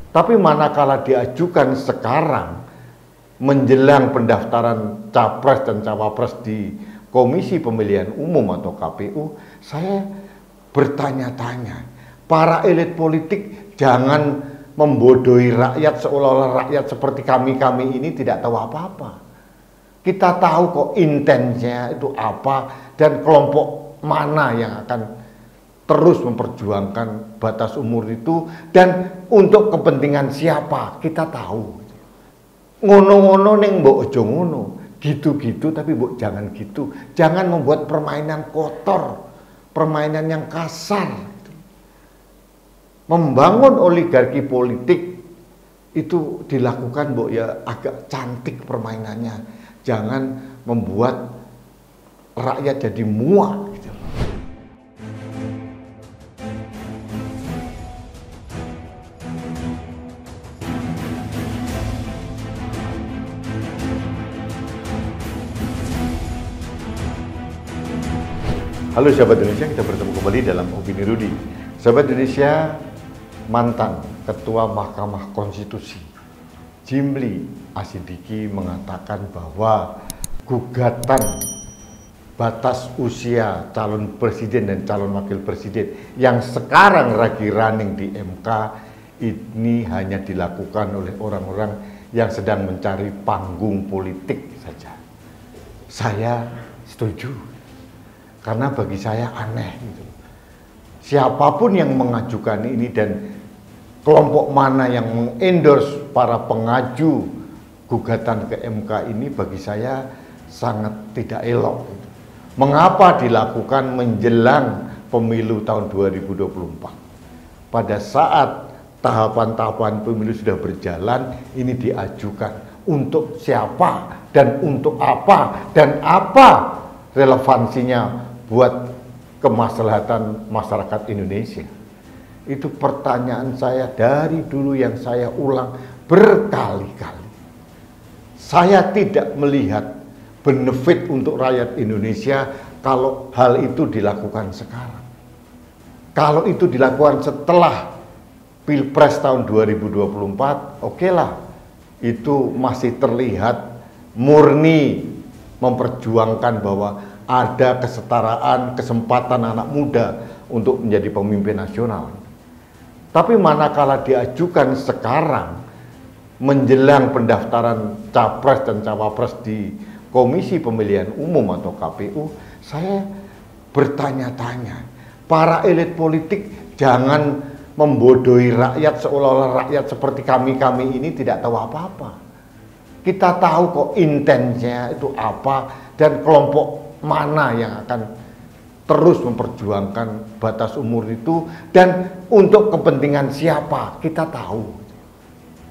Tapi manakala diajukan sekarang menjelang pendaftaran capres dan cawapres di Komisi Pemilihan Umum atau KPU, saya bertanya-tanya, para elit politik jangan membodohi rakyat seolah-olah rakyat seperti kami ini tidak tahu apa-apa. Kita tahu kok intensnya itu apa dan kelompok mana yang akan terus memperjuangkan batas umur itu dan untuk kepentingan siapa kita tahu. Ngono-ngono ning mbok aja ngono, gitu-gitu tapi mbok jangan gitu. Jangan membuat permainan kotor, permainan yang kasar. Membangun oligarki politik itu dilakukan mbok ya agak cantik permainannya. Jangan membuat rakyat jadi muak gitu. Halo sahabat Indonesia, kita bertemu kembali dalam Opini Rudy. Sahabat Indonesia, mantan Ketua Mahkamah Konstitusi Jimli Asidiki mengatakan bahwa gugatan batas usia calon presiden dan calon wakil presiden yang sekarang lagi running di MK ini hanya dilakukan oleh orang-orang yang sedang mencari panggung politik saja. Saya setuju. Karena bagi saya aneh gitu. Siapapun yang mengajukan ini dan kelompok mana yang mengendorse para pengaju gugatan ke MK ini bagi saya sangat tidak elok. Mengapa dilakukan menjelang pemilu tahun 2024? Pada saat tahapan-tahapan pemilu sudah berjalan, ini diajukan untuk siapa dan untuk apa dan apa relevansinya buat kemaslahatan masyarakat Indonesia. Itu pertanyaan saya dari dulu yang saya ulang berkali-kali. Saya tidak melihat benefit untuk rakyat Indonesia kalau hal itu dilakukan sekarang. Kalau itu dilakukan setelah Pilpres tahun 2024, oke lah. Itu masih terlihat murni memperjuangkan bahwa ada kesetaraan, kesempatan anak muda untuk menjadi pemimpin nasional. Tapi manakala diajukan sekarang menjelang pendaftaran capres dan cawapres di Komisi Pemilihan Umum atau KPU, saya bertanya-tanya, para elit politik jangan membodohi rakyat seolah-olah rakyat seperti kami ini tidak tahu apa-apa. Kita tahu kok intensnya itu apa dan kelompok mana yang akan terus memperjuangkan batas umur itu dan untuk kepentingan siapa kita tahu.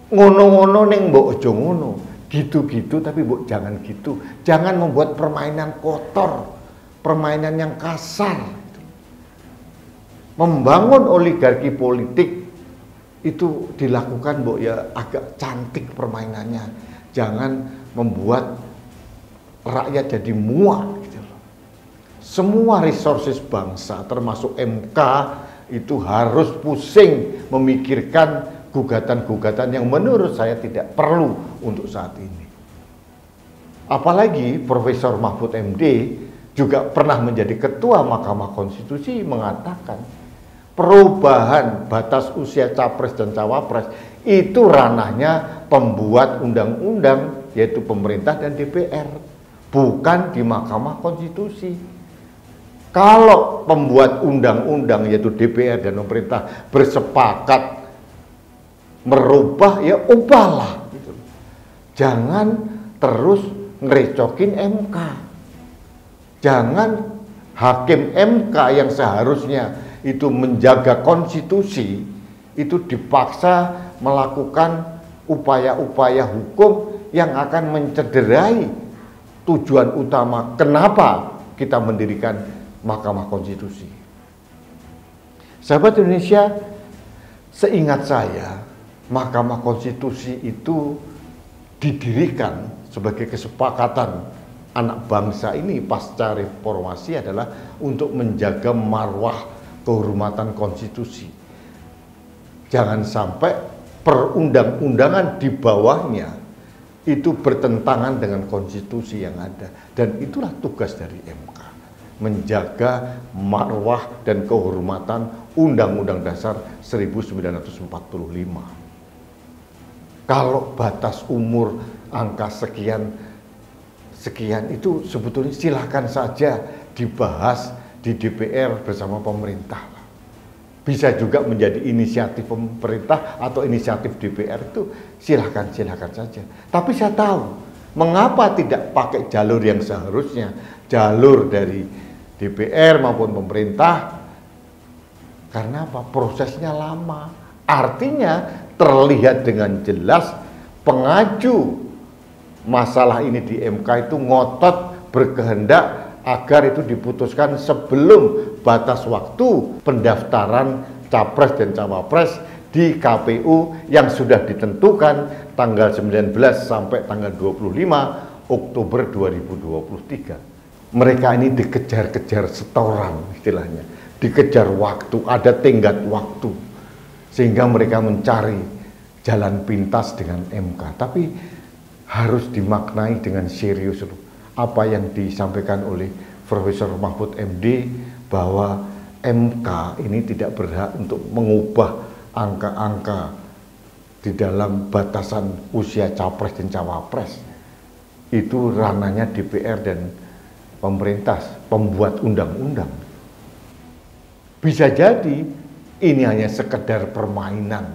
Ngono-ngono ning mbok aja ngono, gitu-gitu tapi mbok jangan gitu. Jangan membuat permainan kotor, permainan yang kasar. Membangun oligarki politik itu dilakukan mbok ya agak cantik permainannya. Jangan membuat rakyat jadi muak. Semua resources bangsa termasuk MK itu harus pusing memikirkan gugatan-gugatan yang menurut saya tidak perlu untuk saat ini. Apalagi Profesor Mahfud MD juga pernah menjadi Ketua Mahkamah Konstitusi mengatakan perubahan batas usia capres dan cawapres itu ranahnya pembuat undang-undang yaitu pemerintah dan DPR, bukan di Mahkamah Konstitusi. Kalau pembuat undang-undang yaitu DPR dan pemerintah bersepakat merubah, ya ubahlah gitu. Jangan terus ngerecokin MK. Jangan hakim MK yang seharusnya itu menjaga konstitusi itu dipaksa melakukan upaya-upaya hukum yang akan mencederai tujuan utama kenapa kita mendirikan Mahkamah Konstitusi. Sahabat Indonesia, seingat saya Mahkamah Konstitusi itu didirikan sebagai kesepakatan anak bangsa ini pasca reformasi adalah untuk menjaga marwah kehormatan konstitusi. Jangan sampai perundang-undangan di bawahnya itu bertentangan dengan konstitusi yang ada. Dan itulah tugas dari MK, menjaga marwah dan kehormatan Undang-Undang Dasar 1945. Kalau batas umur angka sekian itu sebetulnya silahkan saja dibahas di DPR bersama pemerintah. Bisa juga menjadi inisiatif pemerintah atau inisiatif DPR, itu silahkan saja. Tapi saya tahu mengapa tidak pakai jalur yang seharusnya, jalur dari DPR maupun pemerintah. Karena apa? Prosesnya lama. Artinya terlihat dengan jelas pengaju masalah ini di MK itu ngotot berkehendak agar itu diputuskan sebelum batas waktu pendaftaran capres dan cawapres di KPU yang sudah ditentukan tanggal 19 sampai tanggal 25 Oktober 2023. Mereka ini dikejar-kejar setoran istilahnya, dikejar waktu, ada tenggat waktu, sehingga mereka mencari jalan pintas dengan MK. Tapi harus dimaknai dengan serius apa yang disampaikan oleh Profesor Mahfud MD, bahwa MK ini tidak berhak untuk mengubah angka-angka di dalam batasan usia capres dan cawapres. Itu ranahnya DPR dan pemerintah, pembuat undang-undang. Bisa jadi ini hanya sekedar permainan,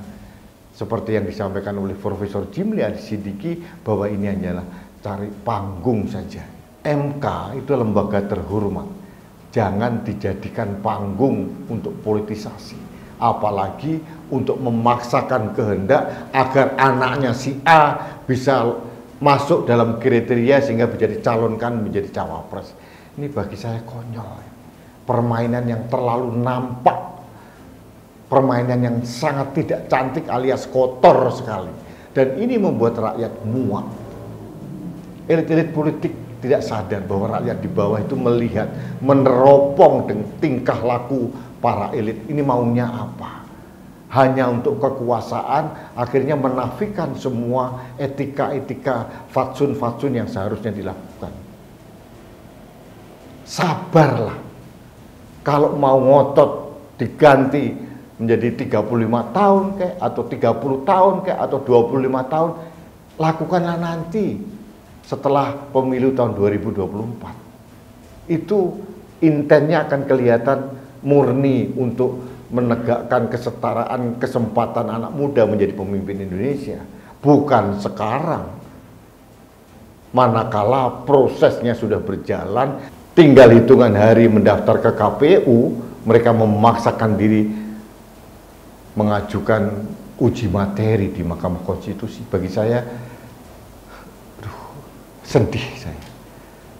seperti yang disampaikan oleh Profesor Jimli Sidiki, bahwa ini hanyalah cari panggung saja. MK itu lembaga terhormat, jangan dijadikan panggung untuk politisasi, apalagi untuk memaksakan kehendak agar anaknya si A bisa masuk dalam kriteria sehingga bisa dicalonkan menjadi cawapres. Ini bagi saya konyol, permainan yang terlalu nampak, permainan yang sangat tidak cantik alias kotor sekali, dan ini membuat rakyat muak. Elit-elit politik tidak sadar bahwa rakyat di bawah itu melihat, meneropong dengan tingkah laku para elit ini maunya apa. Hanya untuk kekuasaan, akhirnya menafikan semua etika-etika, fatsun-fatsun yang seharusnya dilakukan. Sabarlah. Kalau mau ngotot diganti menjadi 35 tahun kayak, atau 30 tahun kayak, atau 25 tahun, lakukanlah nanti setelah pemilu tahun 2024. Itu intennya akan kelihatan murni untuk menegakkan kesetaraan kesempatan anak muda menjadi pemimpin Indonesia, bukan sekarang. Manakala prosesnya sudah berjalan, tinggal hitungan hari mendaftar ke KPU, mereka memaksakan diri mengajukan uji materi di Mahkamah Konstitusi. Bagi saya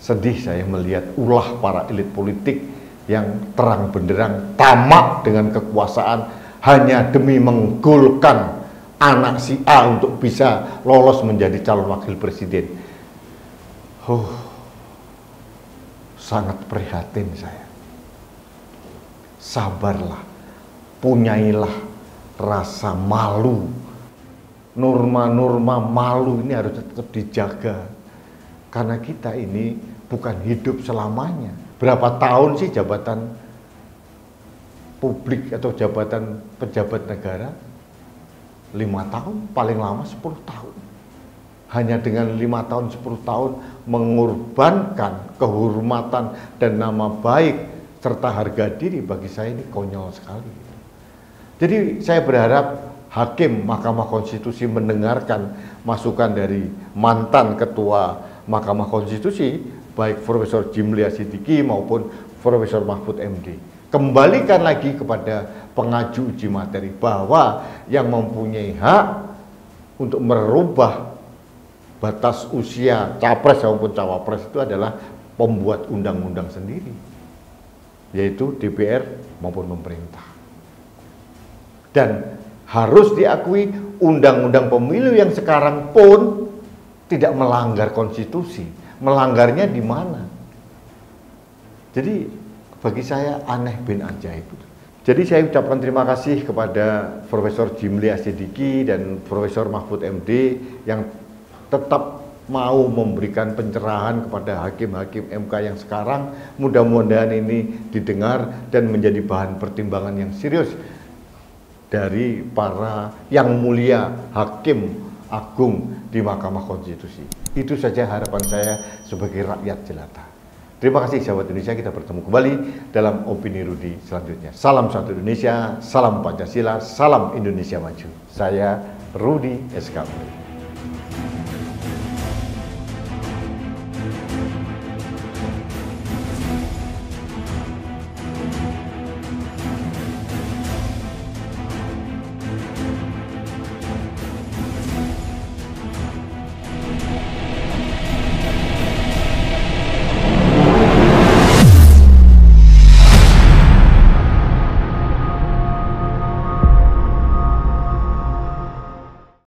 sedih saya melihat ulah para elit politik yang terang benderang tamak dengan kekuasaan hanya demi menggolkan anak si A untuk bisa lolos menjadi calon wakil presiden. Sangat prihatin saya. Sabarlah, punyailah rasa malu. Norma-norma malu ini harus tetap dijaga. Karena kita ini bukan hidup selamanya. Berapa tahun sih jabatan publik atau jabatan pejabat negara? 5 tahun, paling lama 10 tahun. Hanya dengan 5 tahun, 10 tahun mengorbankan kehormatan dan nama baik serta harga diri, bagi saya ini konyol sekali. Jadi saya berharap Hakim Mahkamah Konstitusi mendengarkan masukan dari mantan Ketua Mahkamah Konstitusi, baik Profesor Jimli Sidiki maupun Profesor Mahfud MD. Kembalikan lagi kepada pengaju uji materi bahwa yang mempunyai hak untuk merubah batas usia capres maupun cawapres itu adalah pembuat undang-undang sendiri, yaitu DPR maupun pemerintah. Dan harus diakui, undang-undang pemilu yang sekarang pun tidak melanggar konstitusi. Melanggarnya di mana? Jadi bagi saya aneh bin ajaib. Jadi saya ucapkan terima kasih kepada Profesor Jimli Asyidiki dan Profesor Mahfud MD yang tetap mau memberikan pencerahan kepada hakim-hakim MK yang sekarang. Mudah-mudahan ini didengar dan menjadi bahan pertimbangan yang serius dari para yang mulia hakim agung di Mahkamah Konstitusi. Itu saja harapan saya sebagai rakyat jelata. Terima kasih sahabat Indonesia, kita bertemu kembali dalam Opini Rudi selanjutnya. Salam satu Indonesia, salam Pancasila, salam Indonesia maju. Saya Rudi SKP.